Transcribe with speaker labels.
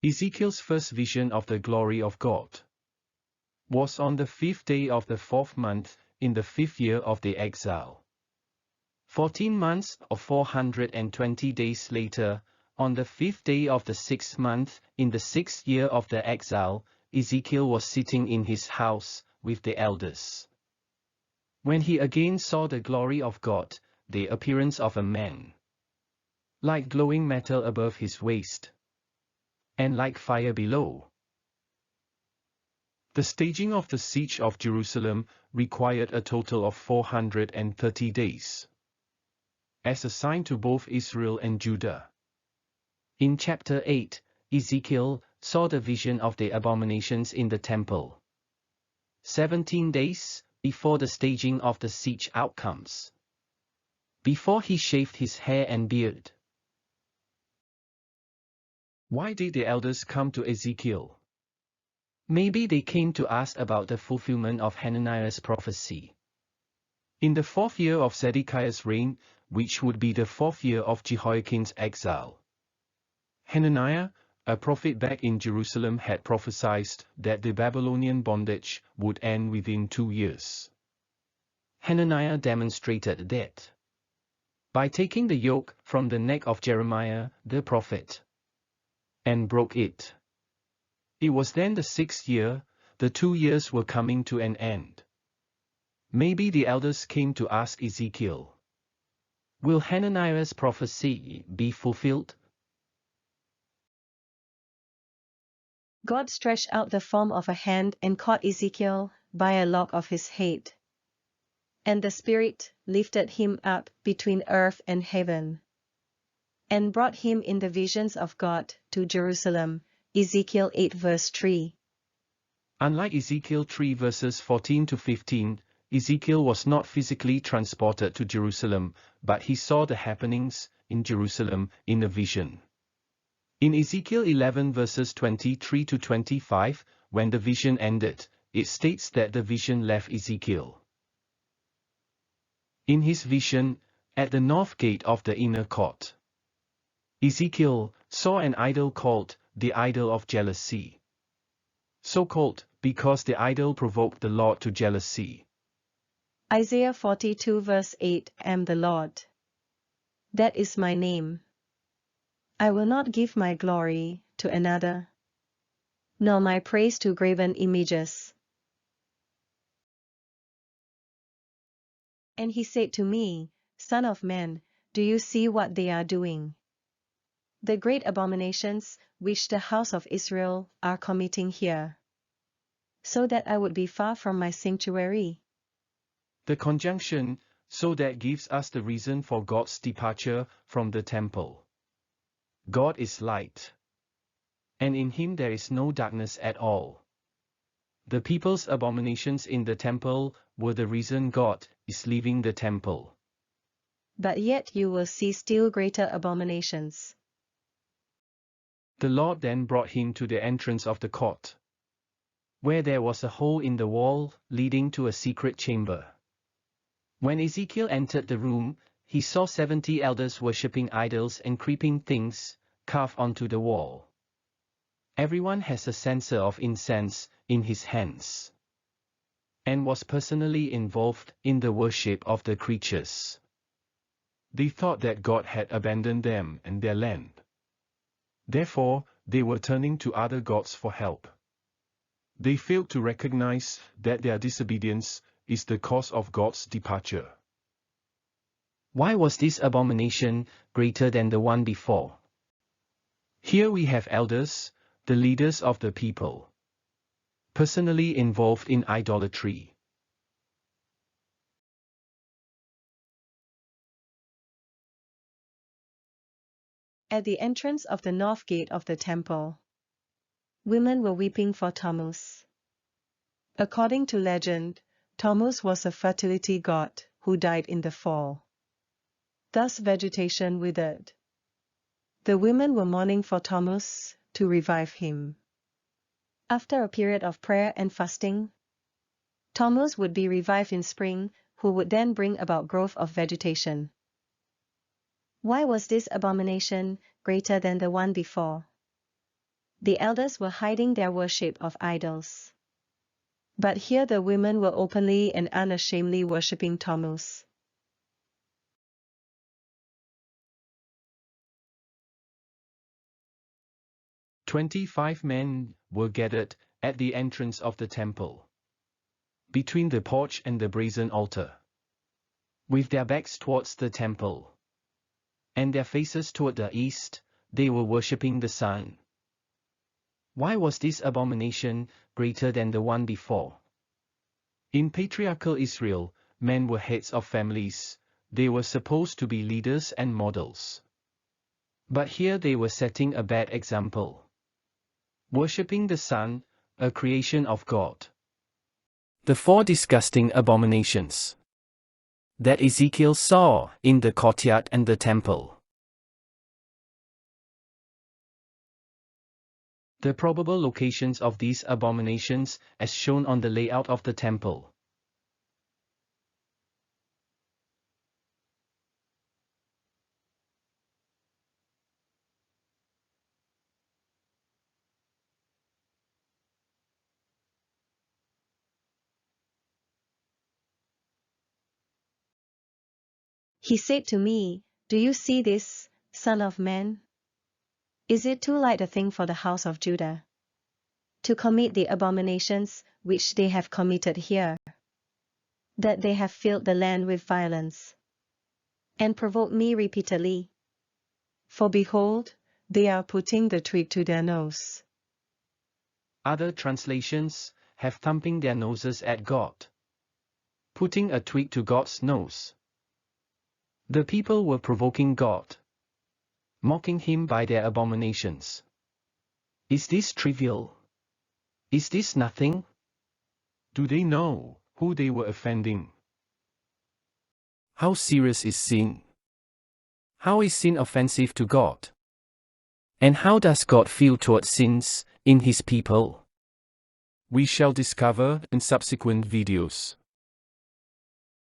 Speaker 1: Ezekiel's first vision of the glory of God was on the 5th day of the 4th month, in the 5th year of the exile. 14 months or 420 days later, on the 5th day of the 6th month, in the 6th year of the exile, Ezekiel was sitting in his house with the elders. When he again saw the glory of God, the appearance of a man, like glowing metal above his waist, and like fire below. The staging of the siege of Jerusalem required a total of 430 days, as a sign to both Israel and Judah. In chapter 8, Ezekiel saw the vision of the abominations in the temple. 17 days before the staging of the siege outcomes, before he shaved his hair and beard. Why did the elders come to Ezekiel? Maybe they came to ask about the fulfillment of Hananiah's prophecy. In the 4th year of Zedekiah's reign, which would be the 4th year of Jehoiakim's exile, Hananiah, a prophet back in Jerusalem, had prophesied that the Babylonian bondage would end within 2 years. Hananiah demonstrated that by taking the yoke from the neck of Jeremiah the prophet and broke it. It was then the 6th year, the 2 years were coming to an end. Maybe the elders came to ask Ezekiel, will Hananiah's prophecy be fulfilled?
Speaker 2: God stretched out the form of a hand and caught Ezekiel by a lock of his head. And the Spirit lifted him up between earth and heaven, and brought him in the visions of God to Jerusalem. Ezekiel 8 verse 3.
Speaker 1: Unlike Ezekiel 3 verses 14 to 15, Ezekiel was not physically transported to Jerusalem, but he saw the happenings in Jerusalem in a vision. In Ezekiel 11 verses 23 to 25, when the vision ended, it states that the vision left Ezekiel. In his vision, at the north gate of the inner court, Ezekiel saw an idol called the idol of jealousy. So called because the idol provoked the Lord to jealousy.
Speaker 2: Isaiah 42 verse 8, I am the Lord. That is my name. I will not give my glory to another, nor my praise to graven images. And he said to me, Son of man, do you see what they are doing? The great abominations which the house of Israel are committing here, so that I would be far from my sanctuary.
Speaker 1: The conjunction, so that, gives us the reason for God's departure from the temple. God is light, and in him there is no darkness at all. The people's abominations in the temple were the reason God is leaving the temple.
Speaker 2: But yet you will see still greater abominations.
Speaker 1: The Lord then brought him to the entrance of the court, where there was a hole in the wall leading to a secret chamber. When Ezekiel entered the room, he saw 70 elders worshipping idols and creeping things carved onto the wall. Everyone has a censer of incense in his hands, and was personally involved in the worship of the creatures. They thought that God had abandoned them and their land. Therefore, they were turning to other gods for help. They failed to recognize that their disobedience is the cause of God's departure.
Speaker 3: Why was this abomination greater than the one before?
Speaker 1: Here we have elders, the leaders of the people, personally involved in idolatry.
Speaker 2: At the entrance of the north gate of the temple, women were weeping for Tammuz. According to legend, Tammuz was a fertility god who died in the fall. Thus vegetation withered. The women were mourning for Tammuz to revive him. After a period of prayer and fasting, Tammuz would be revived in spring, who would then bring about growth of vegetation. Why was this abomination greater than the one before? The elders were hiding their worship of idols. But here the women were openly and unashamedly worshipping Tammuz.
Speaker 1: "25 men were gathered at the entrance of the temple, between the porch and the brazen altar, with their backs towards the temple, and their faces toward the east. They were worshipping the sun. Why was this abomination greater than the one before? In patriarchal Israel, men were heads of families. They were supposed to be leaders and models. But here they were setting a bad example. Worshipping the sun, a creation of God. The 4 disgusting abominations that Ezekiel saw in the courtyard and the temple. The probable locations of these abominations, as shown on the layout of the temple.
Speaker 2: He said to me, "Do you see this, son of man? Is it too light a thing for the house of Judah to commit the abominations which they have committed here, that they have filled the land with violence, and provoked me repeatedly?
Speaker 3: For behold, they are putting the twig to their nose."
Speaker 1: Other translations have thumping their noses at God. Putting a twig to God's nose. The people were provoking God, mocking him by their abominations. Is this trivial? Is this nothing? Do they know who they were offending? How serious is sin? How is sin offensive to God? And how does God feel toward sins in his people? We shall discover in subsequent videos.